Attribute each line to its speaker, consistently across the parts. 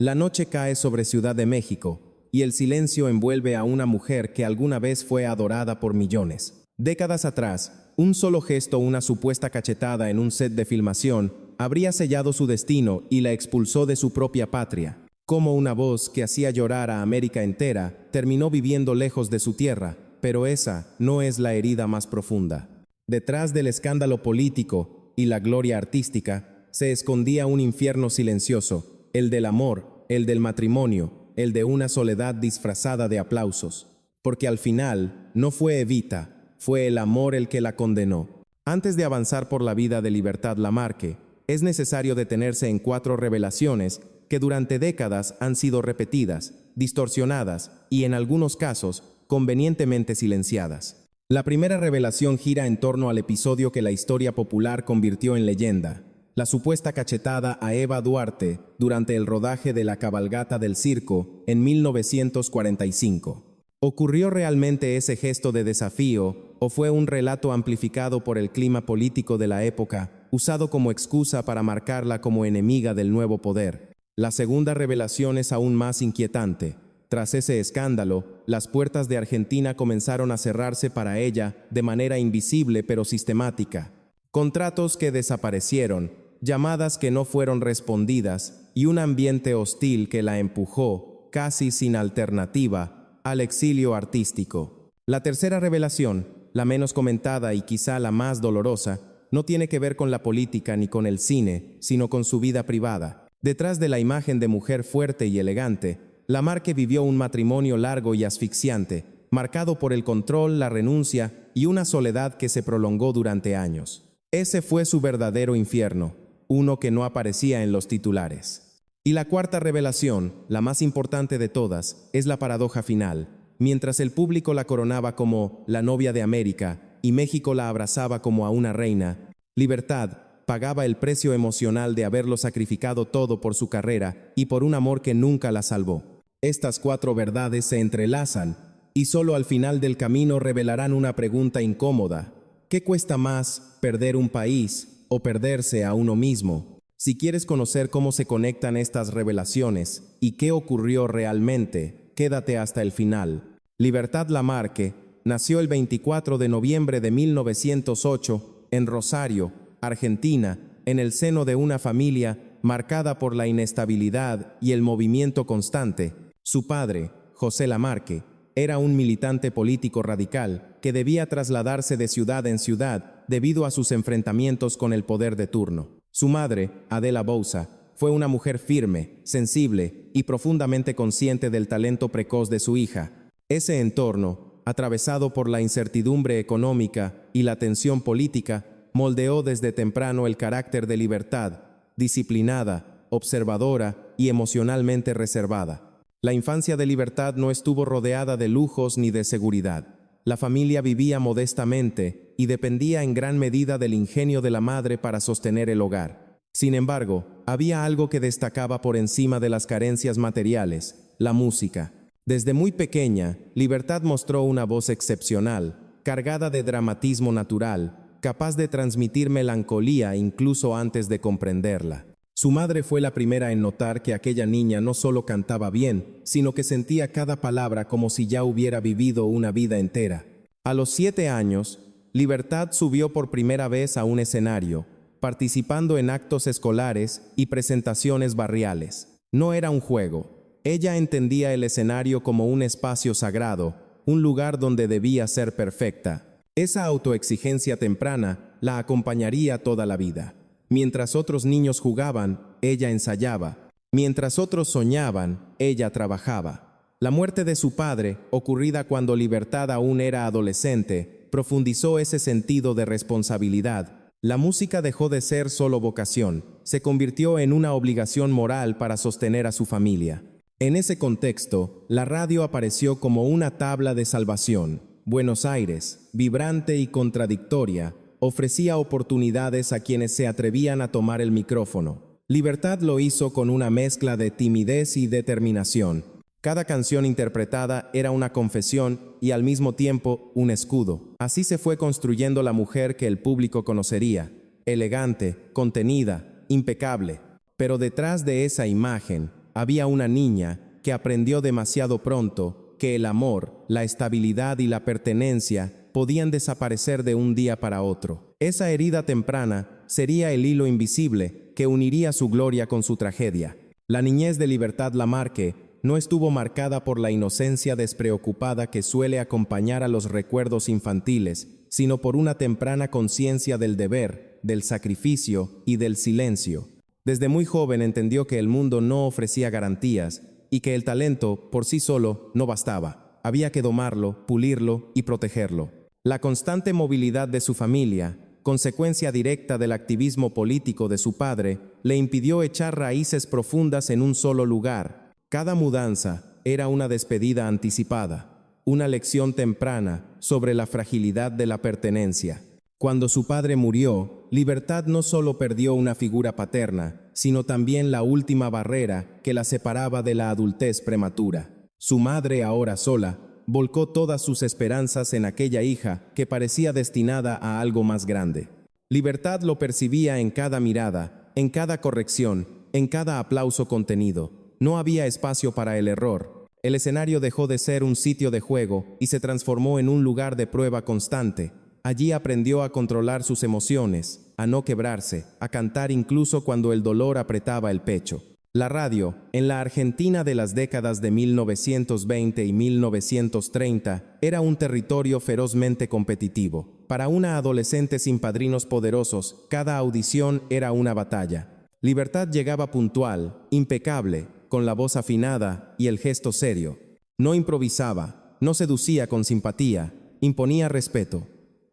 Speaker 1: La noche cae sobre Ciudad de México, y el silencio envuelve a una mujer que alguna vez fue adorada por millones. Décadas atrás, un solo gesto, una supuesta cachetada en un set de filmación, habría sellado su destino y la expulsó de su propia patria. Como una voz que hacía llorar a América entera, terminó viviendo lejos de su tierra, pero esa no es la herida más profunda. Detrás del escándalo político y la gloria artística, se escondía un infierno silencioso, el del amor, el del matrimonio, el de una soledad disfrazada de aplausos. Porque al final, no fue Evita, fue el amor el que la condenó. Antes de avanzar por la vida de Libertad Lamarque, es necesario detenerse en 4 revelaciones que durante décadas han sido repetidas, distorsionadas y, en algunos casos, convenientemente silenciadas. La primera revelación gira en torno al episodio que la historia popular convirtió en leyenda: la supuesta cachetada a Eva Duarte durante el rodaje de La cabalgata del circo en 1945. ¿Ocurrió realmente ese gesto de desafío o fue un relato amplificado por el clima político de la época, usado como excusa para marcarla como enemiga del nuevo poder? La segunda revelación es aún más inquietante. Tras ese escándalo, las puertas de Argentina comenzaron a cerrarse para ella de manera invisible pero sistemática. Contratos que desaparecieron, llamadas que no fueron respondidas y un ambiente hostil que la empujó, casi sin alternativa, al exilio artístico. La tercera revelación, la menos comentada y quizá la más dolorosa, no tiene que ver con la política ni con el cine, sino con su vida privada. Detrás de la imagen de mujer fuerte y elegante, Lamarque vivió un matrimonio largo y asfixiante, marcado por el control, la renuncia y una soledad que se prolongó durante años. Ese fue su verdadero infierno, uno que no aparecía en los titulares. Y la cuarta revelación, la más importante de todas, es la paradoja final. Mientras el público la coronaba como la novia de América y México la abrazaba como a una reina, Libertad pagaba el precio emocional de haberlo sacrificado todo por su carrera y por un amor que nunca la salvó. Estas 4 verdades se entrelazan y solo al final del camino revelarán una pregunta incómoda. ¿Qué cuesta más, perder un país o perderse a uno mismo? Si quieres conocer cómo se conectan estas revelaciones y qué ocurrió realmente, quédate hasta el final. Libertad Lamarque nació el 24 de noviembre de 1908 en Rosario, Argentina, en el seno de una familia marcada por la inestabilidad y el movimiento constante. Su padre, José Lamarque, era un militante político radical que debía trasladarse de ciudad en ciudad debido a sus enfrentamientos con el poder de turno. Su madre, Adela Bouza, fue una mujer firme, sensible y profundamente consciente del talento precoz de su hija. Ese entorno, atravesado por la incertidumbre económica y la tensión política, moldeó desde temprano el carácter de Libertad, disciplinada, observadora y emocionalmente reservada. La infancia de Libertad no estuvo rodeada de lujos ni de seguridad. La familia vivía modestamente y dependía en gran medida del ingenio de la madre para sostener el hogar. Sin embargo, había algo que destacaba por encima de las carencias materiales: la música. Desde muy pequeña, Libertad mostró una voz excepcional, cargada de dramatismo natural, capaz de transmitir melancolía incluso antes de comprenderla. Su madre fue la primera en notar que aquella niña no solo cantaba bien, sino que sentía cada palabra como si ya hubiera vivido una vida entera. A los 7 años, Libertad subió por primera vez a un escenario, participando en actos escolares y presentaciones barriales. No era un juego. Ella entendía el escenario como un espacio sagrado, un lugar donde debía ser perfecta. Esa autoexigencia temprana la acompañaría toda la vida. Mientras otros niños jugaban, ella ensayaba. Mientras otros soñaban, ella trabajaba. La muerte de su padre, ocurrida cuando Libertad aún era adolescente, profundizó ese sentido de responsabilidad. La música dejó de ser solo vocación, se convirtió en una obligación moral para sostener a su familia. En ese contexto, la radio apareció como una tabla de salvación. Buenos Aires, vibrante y contradictoria, ofrecía oportunidades a quienes se atrevían a tomar el micrófono. Libertad lo hizo con una mezcla de timidez y determinación. Cada canción interpretada era una confesión y al mismo tiempo un escudo. Así se fue construyendo la mujer que el público conocería, elegante, contenida, impecable. Pero detrás de esa imagen había una niña que aprendió demasiado pronto que el amor, la estabilidad y la pertenencia podían desaparecer de un día para otro. Esa herida temprana sería el hilo invisible que uniría su gloria con su tragedia. La niñez de Libertad Lamarque no estuvo marcada por la inocencia despreocupada que suele acompañar a los recuerdos infantiles, sino por una temprana conciencia del deber, del sacrificio y del silencio. Desde muy joven entendió que el mundo no ofrecía garantías y que el talento por sí solo no bastaba. Había que domarlo, pulirlo y protegerlo. La constante movilidad de su familia, consecuencia directa del activismo político de su padre, le impidió echar raíces profundas en un solo lugar. Cada mudanza era una despedida anticipada, una lección temprana sobre la fragilidad de la pertenencia. Cuando su padre murió, Libertad no solo perdió una figura paterna, sino también la última barrera que la separaba de la adultez prematura. Su madre, ahora sola, volcó todas sus esperanzas en aquella hija que parecía destinada a algo más grande. Libertad lo percibía en cada mirada, en cada corrección, en cada aplauso contenido. No había espacio para el error. El escenario dejó de ser un sitio de juego y se transformó en un lugar de prueba constante. Allí aprendió a controlar sus emociones, a no quebrarse, a cantar incluso cuando el dolor apretaba el pecho. La radio, en la Argentina de las décadas de 1920 y 1930, era un territorio ferozmente competitivo. Para una adolescente sin padrinos poderosos, cada audición era una batalla. Libertad llegaba puntual, impecable, con la voz afinada y el gesto serio. No improvisaba, no seducía con simpatía, imponía respeto.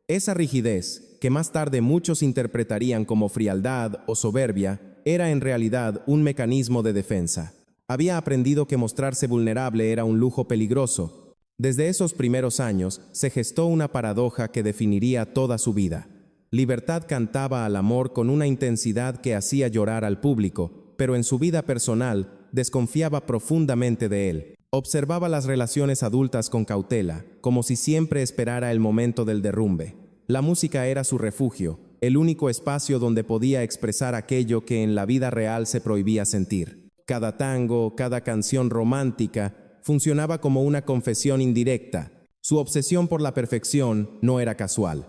Speaker 1: Esa rigidez, que más tarde muchos interpretarían como frialdad o soberbia, era en realidad un mecanismo de defensa. Había aprendido que mostrarse vulnerable era un lujo peligroso. Desde esos primeros años se gestó una paradoja que definiría toda su vida. Libertad cantaba al amor con una intensidad que hacía llorar al público, pero en su vida personal desconfiaba profundamente de él. Observaba las relaciones adultas con cautela, como si siempre esperara el momento del derrumbe. La música era su refugio, el único espacio donde podía expresar aquello que en la vida real se prohibía sentir. Cada tango, cada canción romántica, funcionaba como una confesión indirecta. Su obsesión por la perfección no era casual.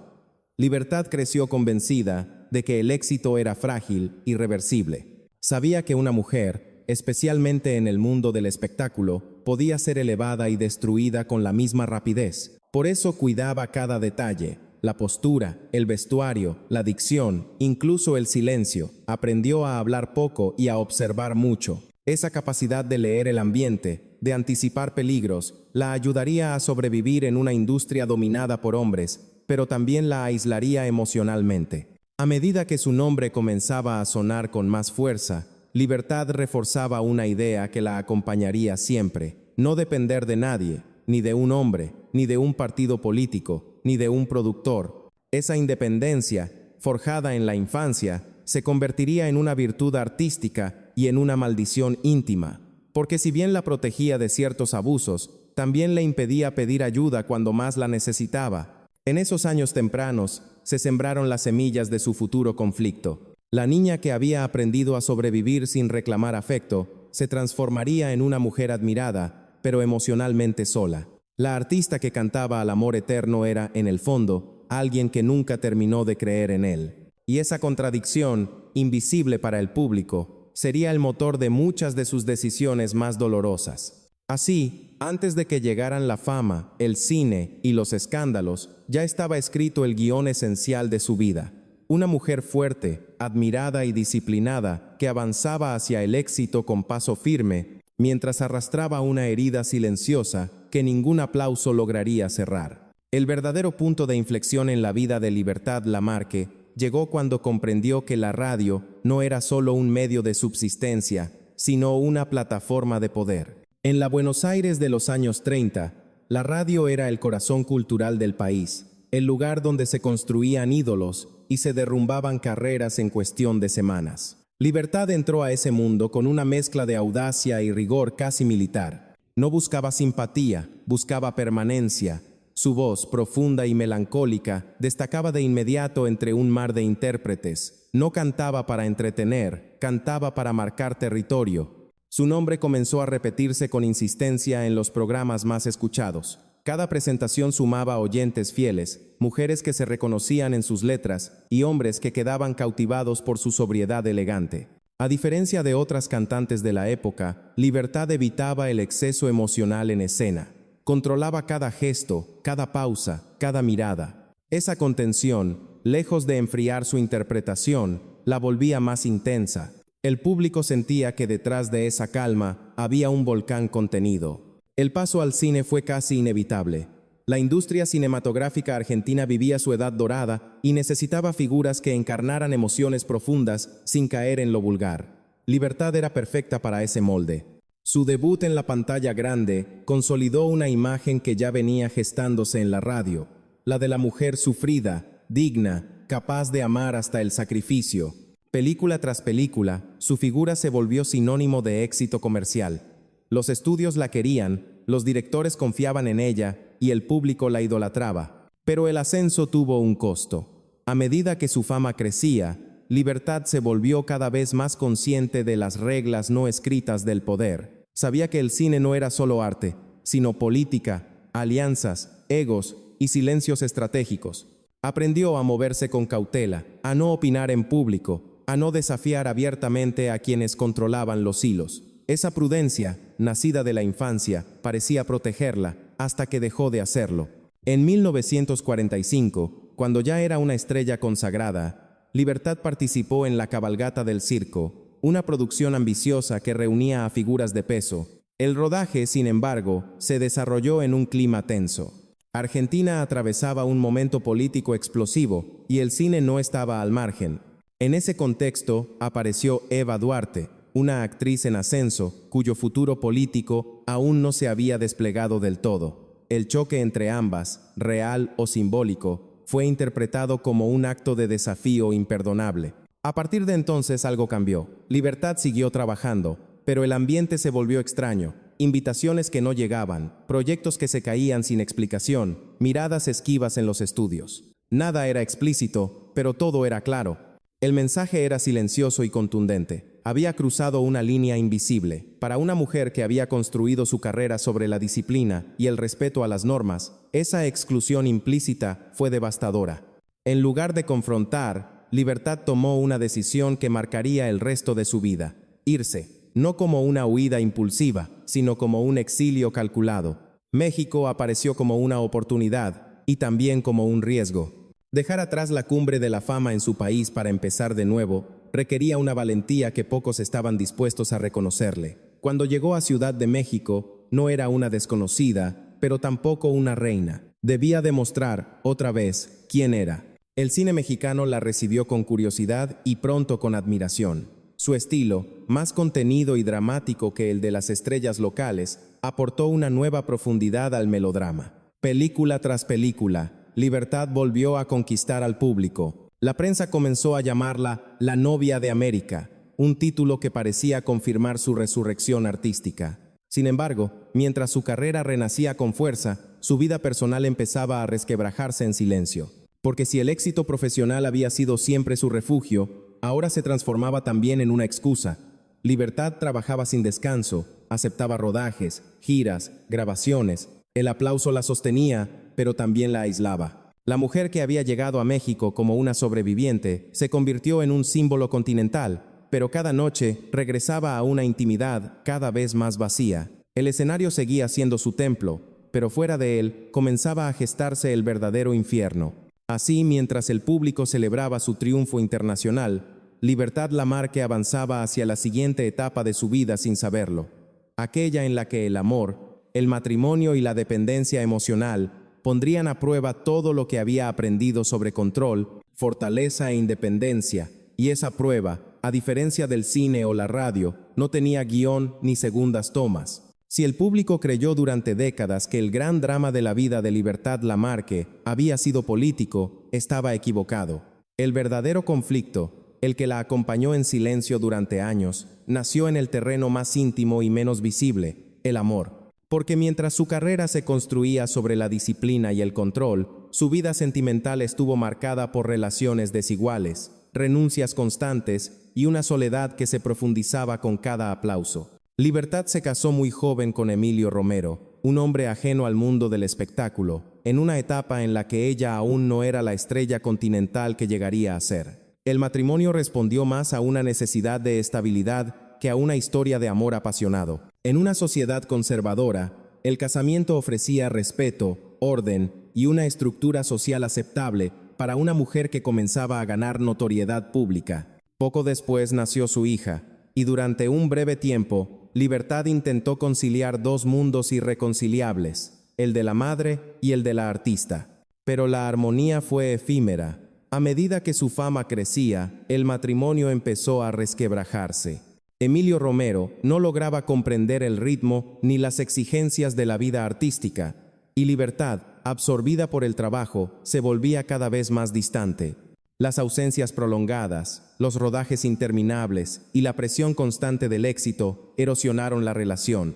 Speaker 1: Libertad creció convencida de que el éxito era frágil, irreversible. Sabía que una mujer, especialmente en el mundo del espectáculo, podía ser elevada y destruida con la misma rapidez. Por eso cuidaba cada detalle, la postura, el vestuario, la dicción, incluso el silencio. Aprendió a hablar poco y a observar mucho. Esa capacidad de leer el ambiente, de anticipar peligros, la ayudaría a sobrevivir en una industria dominada por hombres, pero también la aislaría emocionalmente. A medida que su nombre comenzaba a sonar con más fuerza, Libertad reforzaba una idea que la acompañaría siempre: no depender de nadie, ni de un hombre, ni de un partido político, ni de un productor. Esa independencia, forjada en la infancia, se convertiría en una virtud artística y en una maldición íntima, porque si bien la protegía de ciertos abusos, también le impedía pedir ayuda cuando más la necesitaba. En esos años tempranos se sembraron las semillas de su futuro conflicto. La niña que había aprendido a sobrevivir sin reclamar afecto se transformaría en una mujer admirada, pero emocionalmente sola. La artista que cantaba al amor eterno era, en el fondo, alguien que nunca terminó de creer en él. Y esa contradicción, invisible para el público, sería el motor de muchas de sus decisiones más dolorosas. Así, antes de que llegaran la fama, el cine y los escándalos, ya estaba escrito el guión esencial de su vida. Una mujer fuerte, admirada y disciplinada, que avanzaba hacia el éxito con paso firme, mientras arrastraba una herida silenciosa que ningún aplauso lograría cerrar. El verdadero punto de inflexión en la vida de Libertad Lamarque llegó cuando comprendió que la radio no era solo un medio de subsistencia, sino una plataforma de poder. En la Buenos Aires de los años 30, la radio era el corazón cultural del país, el lugar donde se construían ídolos y se derrumbaban carreras en cuestión de semanas. Libertad entró a ese mundo con una mezcla de audacia y rigor casi militar. No buscaba simpatía, buscaba permanencia. Su voz, profunda y melancólica, destacaba de inmediato entre un mar de intérpretes. No cantaba para entretener, cantaba para marcar territorio. Su nombre comenzó a repetirse con insistencia en los programas más escuchados. Cada presentación sumaba oyentes fieles, mujeres que se reconocían en sus letras y hombres que quedaban cautivados por su sobriedad elegante. A diferencia de otras cantantes de la época, Libertad evitaba el exceso emocional en escena. Controlaba cada gesto, cada pausa, cada mirada. Esa contención, lejos de enfriar su interpretación, la volvía más intensa. El público sentía que detrás de esa calma había un volcán contenido. El paso al cine fue casi inevitable. La industria cinematográfica argentina vivía su edad dorada y necesitaba figuras que encarnaran emociones profundas sin caer en lo vulgar. Libertad era perfecta para ese molde. Su debut en la pantalla grande consolidó una imagen que ya venía gestándose en la radio, la de la mujer sufrida, digna, capaz de amar hasta el sacrificio. Película tras película, su figura se volvió sinónimo de éxito comercial. Los estudios la querían, los directores confiaban en ella y el público la idolatraba. Pero el ascenso tuvo un costo. A medida que su fama crecía, Libertad se volvió cada vez más consciente de las reglas no escritas del poder. Sabía que el cine no era solo arte, sino política, alianzas, egos y silencios estratégicos. Aprendió a moverse con cautela, a no opinar en público, a no desafiar abiertamente a quienes controlaban los hilos. Esa prudencia, nacida de la infancia, parecía protegerla, hasta que dejó de hacerlo. En 1945, cuando ya era una estrella consagrada, Libertad participó en La Cabalgata del Circo, una producción ambiciosa que reunía a figuras de peso. El rodaje, sin embargo, se desarrolló en un clima tenso. Argentina atravesaba un momento político explosivo y el cine no estaba al margen. En ese contexto apareció Eva Duarte, una actriz en ascenso, cuyo futuro político aún no se había desplegado del todo. El choque entre ambas, real o simbólico, fue interpretado como un acto de desafío imperdonable. A partir de entonces algo cambió. Libertad siguió trabajando, pero el ambiente se volvió extraño. Invitaciones que no llegaban, proyectos que se caían sin explicación, miradas esquivas en los estudios. Nada era explícito, pero todo era claro. El mensaje era silencioso y contundente. Había cruzado una línea invisible. Para una mujer que había construido su carrera sobre la disciplina y el respeto a las normas, esa exclusión implícita fue devastadora. En lugar de confrontar, Libertad tomó una decisión que marcaría el resto de su vida: irse, no como una huida impulsiva, sino como un exilio calculado. México apareció como una oportunidad y también como un riesgo. Dejar atrás la cumbre de la fama en su país para empezar de nuevo requería una valentía que pocos estaban dispuestos a reconocerle. Cuando llegó a Ciudad de México, no era una desconocida, pero tampoco una reina. Debía demostrar, otra vez, quién era. El cine mexicano la recibió con curiosidad y pronto con admiración. Su estilo, más contenido y dramático que el de las estrellas locales, aportó una nueva profundidad al melodrama. Película tras película, Libertad volvió a conquistar al público. La prensa comenzó a llamarla la novia de América, un título que parecía confirmar su resurrección artística. Sin embargo, mientras su carrera renacía con fuerza, su vida personal empezaba a resquebrajarse en silencio. Porque si el éxito profesional había sido siempre su refugio, ahora se transformaba también en una excusa. Libertad trabajaba sin descanso, aceptaba rodajes, giras, grabaciones. El aplauso la sostenía, pero también la aislaba. La mujer que había llegado a México como una sobreviviente se convirtió en un símbolo continental, pero cada noche regresaba a una intimidad cada vez más vacía. El escenario seguía siendo su templo, pero fuera de él comenzaba a gestarse el verdadero infierno. Así, mientras el público celebraba su triunfo internacional, Libertad Lamarque avanzaba hacia la siguiente etapa de su vida sin saberlo, aquella en la que el amor, el matrimonio y la dependencia emocional pondrían a prueba todo lo que había aprendido sobre control, fortaleza e independencia, y esa prueba, a diferencia del cine o la radio, no tenía guión ni segundas tomas. Si el público creyó durante décadas que el gran drama de la vida de Libertad Lamarque había sido político, estaba equivocado. El verdadero conflicto, el que la acompañó en silencio durante años, nació en el terreno más íntimo y menos visible, el amor. Porque mientras su carrera se construía sobre la disciplina y el control, su vida sentimental estuvo marcada por relaciones desiguales, renuncias constantes y una soledad que se profundizaba con cada aplauso. Libertad se casó muy joven con Emilio Romero, un hombre ajeno al mundo del espectáculo, en una etapa en la que ella aún no era la estrella continental que llegaría a ser. El matrimonio respondió más a una necesidad de estabilidad que a una historia de amor apasionado. En una sociedad conservadora, el casamiento ofrecía respeto, orden y una estructura social aceptable para una mujer que comenzaba a ganar notoriedad pública. Poco después nació su hija, y durante un breve tiempo, Libertad intentó conciliar dos mundos irreconciliables, el de la madre y el de la artista. Pero la armonía fue efímera. A medida que su fama crecía, el matrimonio empezó a resquebrajarse. Emilio Romero no lograba comprender el ritmo ni las exigencias de la vida artística, y Libertad, absorbida por el trabajo, se volvía cada vez más distante. Las ausencias prolongadas, los rodajes interminables y la presión constante del éxito erosionaron la relación.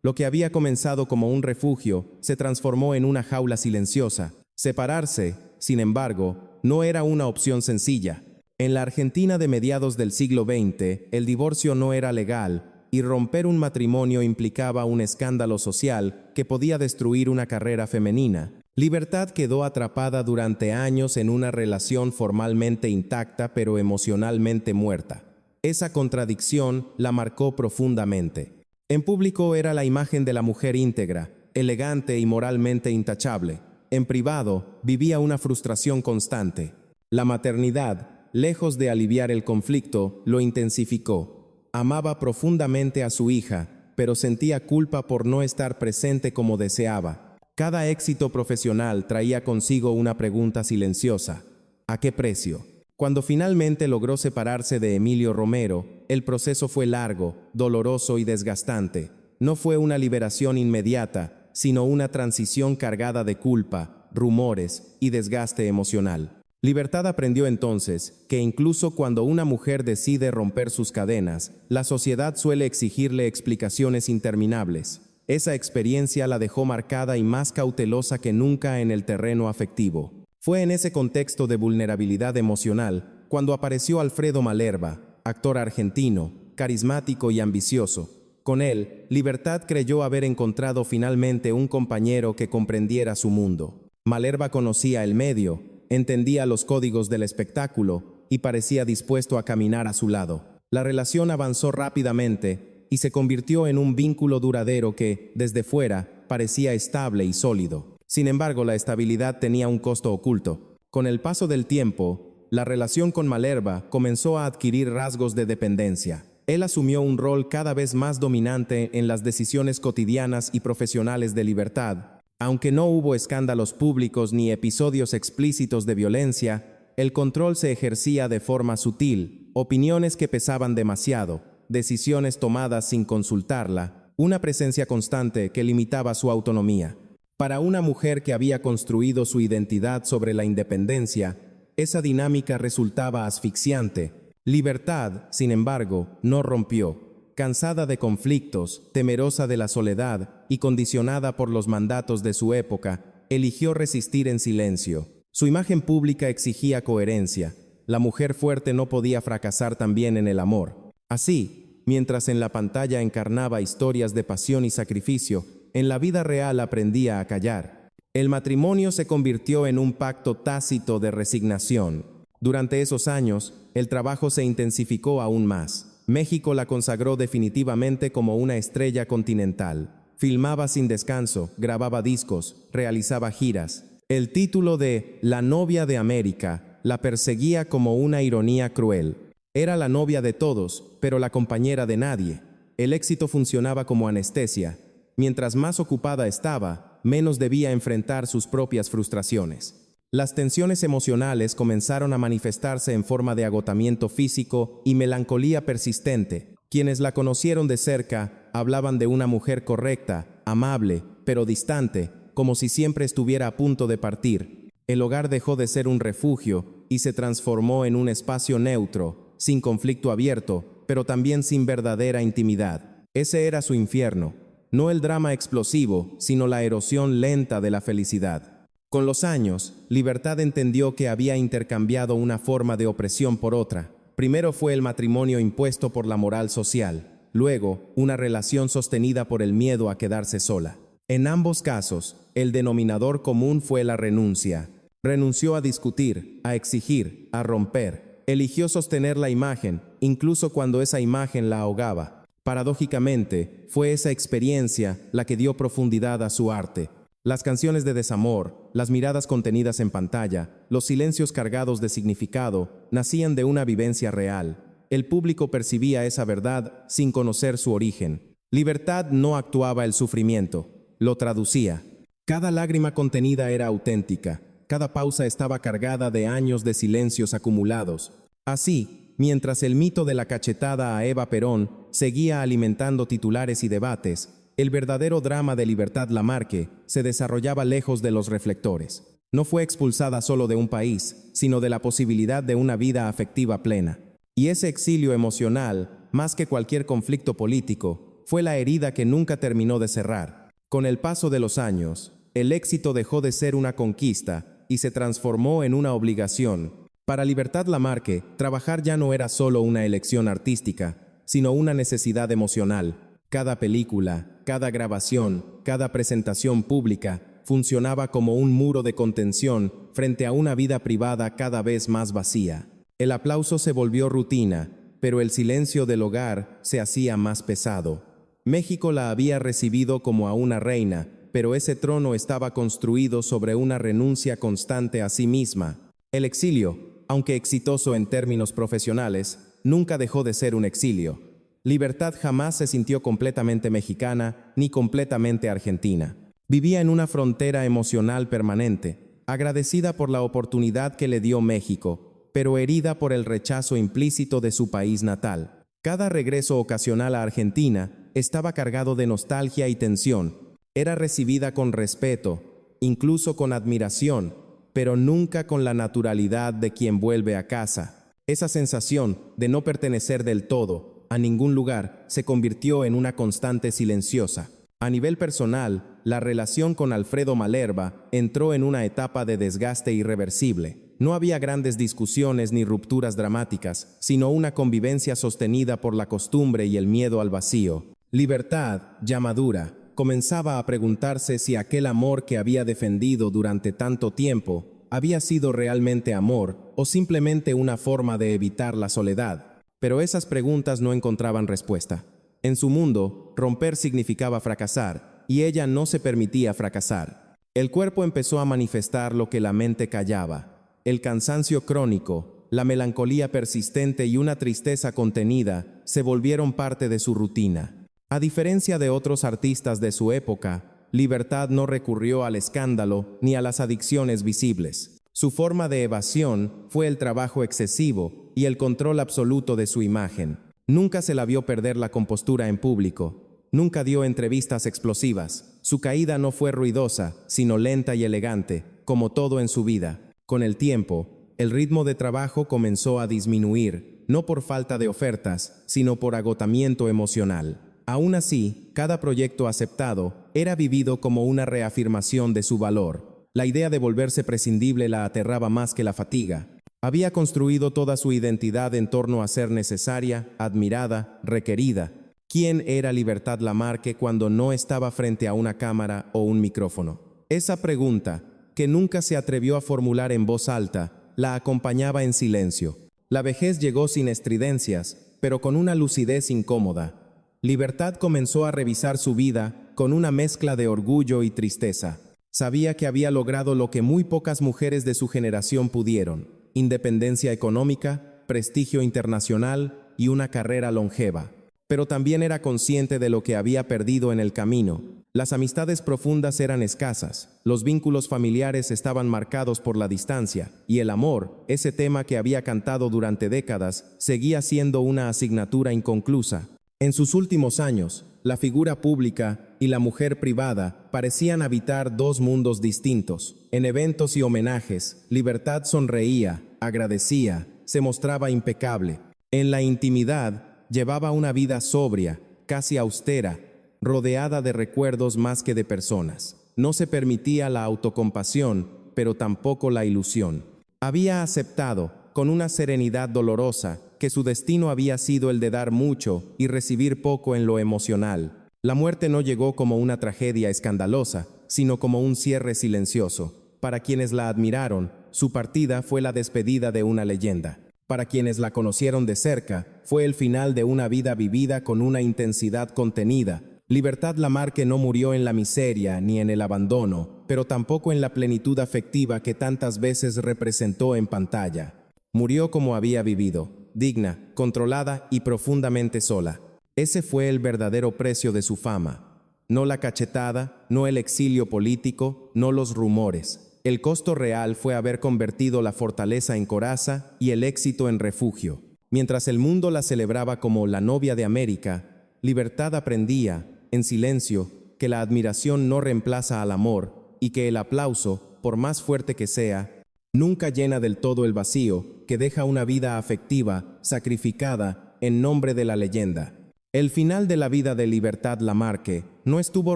Speaker 1: Lo que había comenzado como un refugio se transformó en una jaula silenciosa. Separarse, sin embargo, no era una opción sencilla. En la Argentina de mediados del siglo XX, el divorcio no era legal y romper un matrimonio implicaba un escándalo social que podía destruir una carrera femenina. Libertad quedó atrapada durante años en una relación formalmente intacta pero emocionalmente muerta. Esa contradicción la marcó profundamente. En público era la imagen de la mujer íntegra, elegante y moralmente intachable. En privado vivía una frustración constante. La maternidad, lejos de aliviar el conflicto, lo intensificó. Amaba profundamente a su hija, pero sentía culpa por no estar presente como deseaba. Cada éxito profesional traía consigo una pregunta silenciosa: ¿a qué precio? Cuando finalmente logró separarse de Emilio Romero, el proceso fue largo, doloroso y desgastante. No fue una liberación inmediata, sino una transición cargada de culpa, rumores y desgaste emocional. Libertad aprendió entonces que incluso cuando una mujer decide romper sus cadenas, la sociedad suele exigirle explicaciones interminables. Esa experiencia la dejó marcada y más cautelosa que nunca en el terreno afectivo. Fue en ese contexto de vulnerabilidad emocional cuando apareció Alfredo Malerba, actor argentino, carismático y ambicioso. Con él, Libertad creyó haber encontrado finalmente un compañero que comprendiera su mundo. Malerba conocía el medio, entendía los códigos del espectáculo y parecía dispuesto a caminar a su lado. La relación avanzó rápidamente y se convirtió en un vínculo duradero que, desde fuera, parecía estable y sólido. Sin embargo, la estabilidad tenía un costo oculto. Con el paso del tiempo, la relación con Malerba comenzó a adquirir rasgos de dependencia. Él asumió un rol cada vez más dominante en las decisiones cotidianas y profesionales de Libertad. Aunque no hubo escándalos públicos ni episodios explícitos de violencia, el control se ejercía de forma sutil, opiniones que pesaban demasiado, decisiones tomadas sin consultarla, una presencia constante que limitaba su autonomía. Para una mujer que había construido su identidad sobre la independencia, esa dinámica resultaba asfixiante. Libertad, sin embargo, no rompió. Cansada de conflictos, temerosa de la soledad y condicionada por los mandatos de su época, eligió resistir en silencio. Su imagen pública exigía coherencia. La mujer fuerte no podía fracasar también en el amor. Así, mientras en la pantalla encarnaba historias de pasión y sacrificio, en la vida real aprendía a callar. El matrimonio se convirtió en un pacto tácito de resignación. Durante esos años, el trabajo se intensificó aún más. México la consagró definitivamente como una estrella continental. Filmaba sin descanso, grababa discos, realizaba giras. El título de La novia de América la perseguía como una ironía cruel. Era la novia de todos, pero la compañera de nadie. El éxito funcionaba como anestesia. Mientras más ocupada estaba, menos debía enfrentar sus propias frustraciones. Las tensiones emocionales comenzaron a manifestarse en forma de agotamiento físico y melancolía persistente. Quienes la conocieron de cerca hablaban de una mujer correcta, amable, pero distante, como si siempre estuviera a punto de partir. El hogar dejó de ser un refugio y se transformó en un espacio neutro, sin conflicto abierto, pero también sin verdadera intimidad. Ese era su infierno, no el drama explosivo, sino la erosión lenta de la felicidad. Con los años, Libertad entendió que había intercambiado una forma de opresión por otra. Primero fue el matrimonio impuesto por la moral social. luego, una relación sostenida por el miedo a quedarse sola. En ambos casos, el denominador común fue la renuncia. Renunció a discutir, a exigir, a romper. Eligió sostener la imagen, incluso cuando esa imagen la ahogaba. Paradójicamente, fue esa experiencia la que dio profundidad a su arte. Las canciones de desamor, las miradas contenidas en pantalla, los silencios cargados de significado, nacían de una vivencia real. El público percibía esa verdad sin conocer su origen. Libertad no actuaba el sufrimiento, lo traducía. Cada lágrima contenida era auténtica, cada pausa estaba cargada de años de silencios acumulados. Así, mientras el mito de la cachetada a Eva Perón seguía alimentando titulares y debates, el verdadero drama de Libertad Lamarque se desarrollaba lejos de los reflectores. No fue expulsada solo de un país, sino de la posibilidad de una vida afectiva plena. Y ese exilio emocional, más que cualquier conflicto político, fue la herida que nunca terminó de cerrar. Con el paso de los años, el éxito dejó de ser una conquista y se transformó en una obligación. Para Libertad Lamarque, trabajar ya no era solo una elección artística, sino una necesidad emocional. Cada película, cada grabación, cada presentación pública funcionaba como un muro de contención frente a una vida privada cada vez más vacía. El aplauso se volvió rutina, pero el silencio del hogar se hacía más pesado. México la había recibido como a una reina, pero ese trono estaba construido sobre una renuncia constante a sí misma. El exilio, aunque exitoso en términos profesionales, nunca dejó de ser un exilio. Libertad jamás se sintió completamente mexicana ni completamente argentina. Vivía en una frontera emocional permanente, agradecida por la oportunidad que le dio México, pero herida por el rechazo implícito de su país natal. Cada regreso ocasional a Argentina estaba cargado de nostalgia y tensión. Era recibida con respeto, incluso con admiración, pero nunca con la naturalidad de quien vuelve a casa. Esa sensación de no pertenecer del todo a ningún lugar se convirtió en una constante silenciosa. A nivel personal, la relación con Alfredo Malerba entró en una etapa de desgaste irreversible. No había grandes discusiones ni rupturas dramáticas, sino una convivencia sostenida por la costumbre y el miedo al vacío. Libertad, ya madura, comenzaba a preguntarse si aquel amor que había defendido durante tanto tiempo había sido realmente amor o simplemente una forma de evitar la soledad. Pero esas preguntas no encontraban respuesta. En su mundo, romper significaba fracasar, y ella no se permitía fracasar. El cuerpo empezó a manifestar lo que la mente callaba. El cansancio crónico, la melancolía persistente y una tristeza contenida se volvieron parte de su rutina. A diferencia de otros artistas de su época, Libertad no recurrió al escándalo ni a las adicciones visibles. Su forma de evasión fue el trabajo excesivo y el control absoluto de su imagen. Nunca se la vio perder la compostura en público. Nunca dio entrevistas explosivas. Su caída no fue ruidosa, sino lenta y elegante, como todo en su vida. Con el tiempo, el ritmo de trabajo comenzó a disminuir, no por falta de ofertas, sino por agotamiento emocional. Aún así, cada proyecto aceptado era vivido como una reafirmación de su valor. La idea de volverse prescindible la aterraba más que la fatiga. Había construido toda su identidad en torno a ser necesaria, admirada, requerida. ¿Quién era Libertad Lamarque cuando no estaba frente a una cámara o un micrófono? Esa pregunta, que nunca se atrevió a formular en voz alta, la acompañaba en silencio. La vejez llegó sin estridencias, pero con una lucidez incómoda. Libertad comenzó a revisar su vida con una mezcla de orgullo y tristeza. Sabía que había logrado lo que muy pocas mujeres de su generación pudieron: independencia económica, prestigio internacional y una carrera longeva. Pero también era consciente de lo que había perdido en el camino. Las amistades profundas eran escasas, los vínculos familiares estaban marcados por la distancia, y el amor, ese tema que había cantado durante décadas, seguía siendo una asignatura inconclusa. En sus últimos años, la figura pública y la mujer privada parecían habitar dos mundos distintos. En eventos y homenajes, Libertad sonreía, agradecía, se mostraba impecable. En la intimidad, llevaba una vida sobria, casi austera, rodeada de recuerdos más que de personas. No se permitía la autocompasión, pero tampoco la ilusión. Había aceptado, con una serenidad dolorosa, que su destino había sido el de dar mucho y recibir poco en lo emocional. La muerte no llegó como una tragedia escandalosa, sino como un cierre silencioso. Para quienes la admiraron, su partida fue la despedida de una leyenda. Para quienes la conocieron de cerca, fue el final de una vida vivida con una intensidad contenida. Libertad Lamarque no murió en la miseria ni en el abandono, pero tampoco en la plenitud afectiva que tantas veces representó en pantalla. Murió como había vivido, digna, controlada y profundamente sola. Ese fue el verdadero precio de su fama. No la cachetada, no el exilio político, no los rumores. El costo real fue haber convertido la fortaleza en coraza y el éxito en refugio. Mientras el mundo la celebraba como la novia de América, Libertad aprendía, en silencio, que la admiración no reemplaza al amor y que el aplauso, por más fuerte que sea, nunca llena del todo el vacío que deja una vida afectiva, sacrificada, en nombre de la leyenda. El final de la vida de Libertad Lamarque no estuvo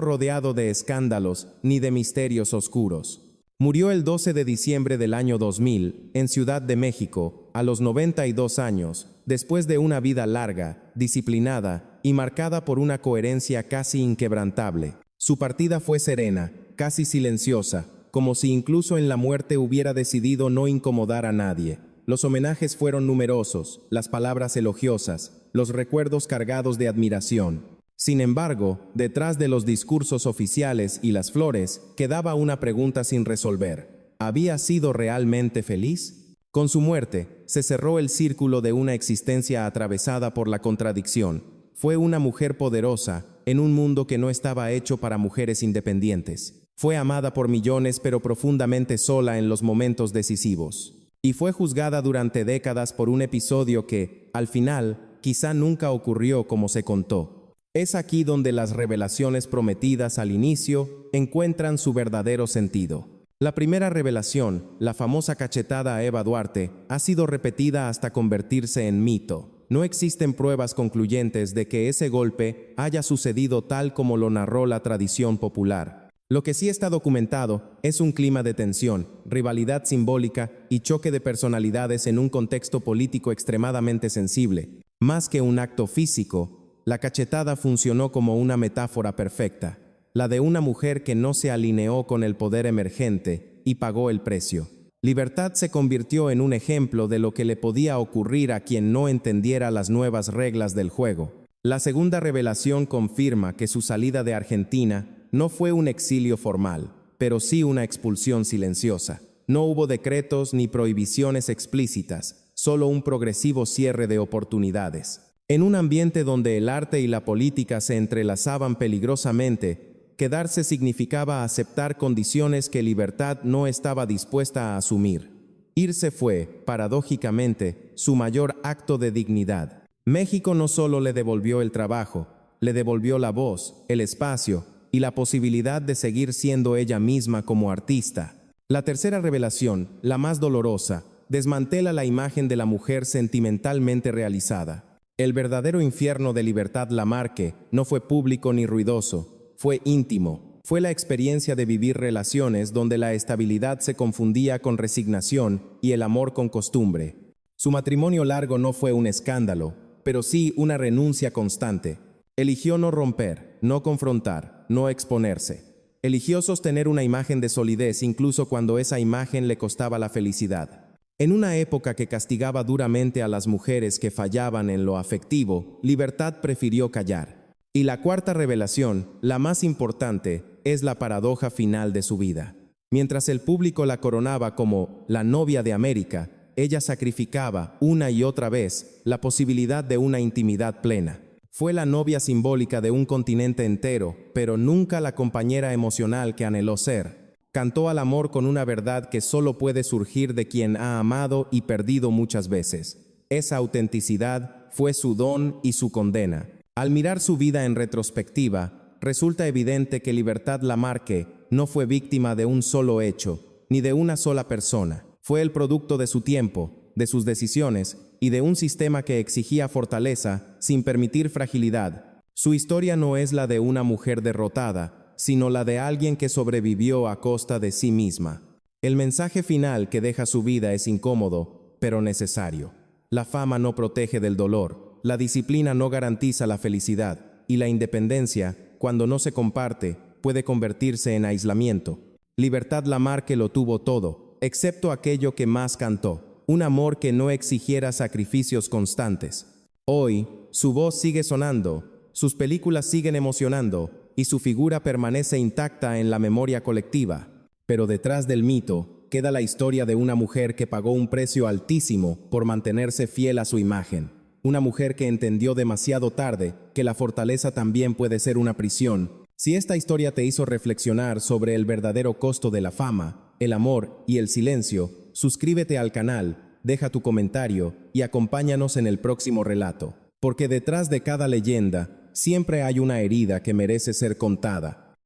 Speaker 1: rodeado de escándalos ni de misterios oscuros. Murió el 12 de diciembre del año 2000 en Ciudad de México, a los 92 años, después de una vida larga, disciplinada y marcada por una coherencia casi inquebrantable. Su partida fue serena, casi silenciosa, como si incluso en la muerte hubiera decidido no incomodar a nadie. Los homenajes fueron numerosos, las palabras elogiosas, los recuerdos cargados de admiración. Sin embargo, detrás de los discursos oficiales y las flores, quedaba una pregunta sin resolver. ¿Había sido realmente feliz? Con su muerte, se cerró el círculo de una existencia atravesada por la contradicción. Fue una mujer poderosa, en un mundo que no estaba hecho para mujeres independientes. Fue amada por millones, pero profundamente sola en los momentos decisivos. Y fue juzgada durante décadas por un episodio que, al final, quizá nunca ocurrió como se contó. Es aquí donde las revelaciones prometidas al inicio encuentran su verdadero sentido. La primera revelación, la famosa cachetada a Eva Duarte, ha sido repetida hasta convertirse en mito. No existen pruebas concluyentes de que ese golpe haya sucedido tal como lo narró la tradición popular. Lo que sí está documentado es un clima de tensión, rivalidad simbólica y choque de personalidades en un contexto político extremadamente sensible. Más que un acto físico, la cachetada funcionó como una metáfora perfecta, la de una mujer que no se alineó con el poder emergente y pagó el precio. Libertad se convirtió en un ejemplo de lo que le podía ocurrir a quien no entendiera las nuevas reglas del juego. La segunda revelación confirma que su salida de Argentina no fue un exilio formal, pero sí una expulsión silenciosa. No hubo decretos ni prohibiciones explícitas, solo un progresivo cierre de oportunidades. En un ambiente donde el arte y la política se entrelazaban peligrosamente, quedarse significaba aceptar condiciones que Libertad no estaba dispuesta a asumir. Irse fue, paradójicamente, su mayor acto de dignidad. México no solo le devolvió el trabajo, le devolvió la voz, el espacio y la posibilidad de seguir siendo ella misma como artista. La tercera revelación, la más dolorosa, desmantela la imagen de la mujer sentimentalmente realizada. El verdadero infierno de Libertad Lamarque no fue público ni ruidoso, fue íntimo. Fue la experiencia de vivir relaciones donde la estabilidad se confundía con resignación y el amor con costumbre. Su matrimonio largo no fue un escándalo, pero sí una renuncia constante. Eligió no romper, no confrontar, no exponerse. Eligió sostener una imagen de solidez incluso cuando esa imagen le costaba la felicidad. En una época que castigaba duramente a las mujeres que fallaban en lo afectivo, Libertad prefirió callar. Y la cuarta revelación, la más importante, es la paradoja final de su vida. Mientras el público la coronaba como la novia de América, ella sacrificaba una y otra vez la posibilidad de una intimidad plena. Fue la novia simbólica de un continente entero, pero nunca la compañera emocional que anheló ser. Cantó al amor con una verdad que solo puede surgir de quien ha amado y perdido muchas veces. Esa autenticidad fue su don y su condena. Al mirar su vida en retrospectiva, resulta evidente que Libertad Lamarque no fue víctima de un solo hecho, ni de una sola persona. Fue el producto de su tiempo, de sus decisiones y de un sistema que exigía fortaleza sin permitir fragilidad. Su historia no es la de una mujer derrotada, sino la de alguien que sobrevivió a costa de sí misma. El mensaje final que deja su vida es incómodo, pero necesario. La fama no protege del dolor, la disciplina no garantiza la felicidad, y la independencia, cuando no se comparte, puede convertirse en aislamiento. Libertad Lamarque lo tuvo todo, excepto aquello que más cantó, un amor que no exigiera sacrificios constantes. Hoy, su voz sigue sonando, sus películas siguen emocionando, y su figura permanece intacta en la memoria colectiva. Pero detrás del mito, queda la historia de una mujer que pagó un precio altísimo por mantenerse fiel a su imagen. Una mujer que entendió demasiado tarde que la fortaleza también puede ser una prisión. Si esta historia te hizo reflexionar sobre el verdadero costo de la fama, el amor y el silencio, suscríbete al canal, deja tu comentario y acompáñanos en el próximo relato. Porque detrás de cada leyenda, siempre hay una herida que merece ser contada.